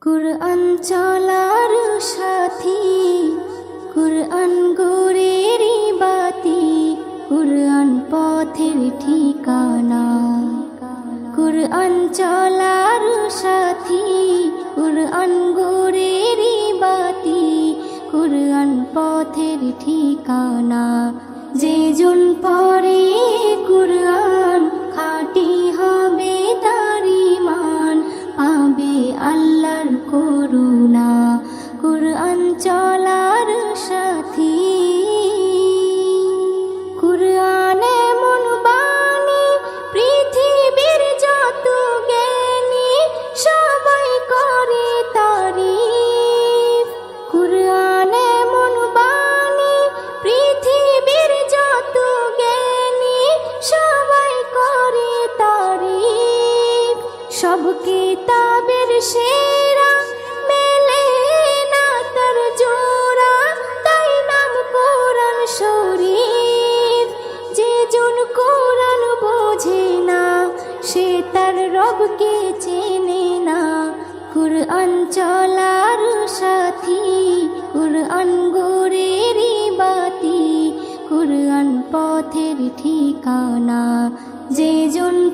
কুরআন চলার সাথী, কুরআন গোরেরি বাতি, কুরআন পথের ঠিকানা। কুরআন চলার সাথী, কুরআন গোরেরি বাতি, কুরআন পথের ঠিকানা। যে জন পড়ে কুরআন খাঁটি হবে তার ঈমান, পাবে আল্লাহর করুণা। কুরআন চলার সাথী। কুরআন এমন বাণী, পৃথিবীর যত জ্ঞানী সবাই করে তারিফ। কুরআন এমন বাণী, পৃথিবীর যত জ্ঞানী সবাই করে তারিফ। সব কিতাবের সেরা, মেলে না তার জোড়া, তাই নাম কোরআন শরীফ। যে জন কোরআন বোঝে না, সে তার রবকে চেনে না। কুরআন চলার সাথী, কুরআন গোরেরি বাতি, কুরআন পথের ঠিকানা। যে জন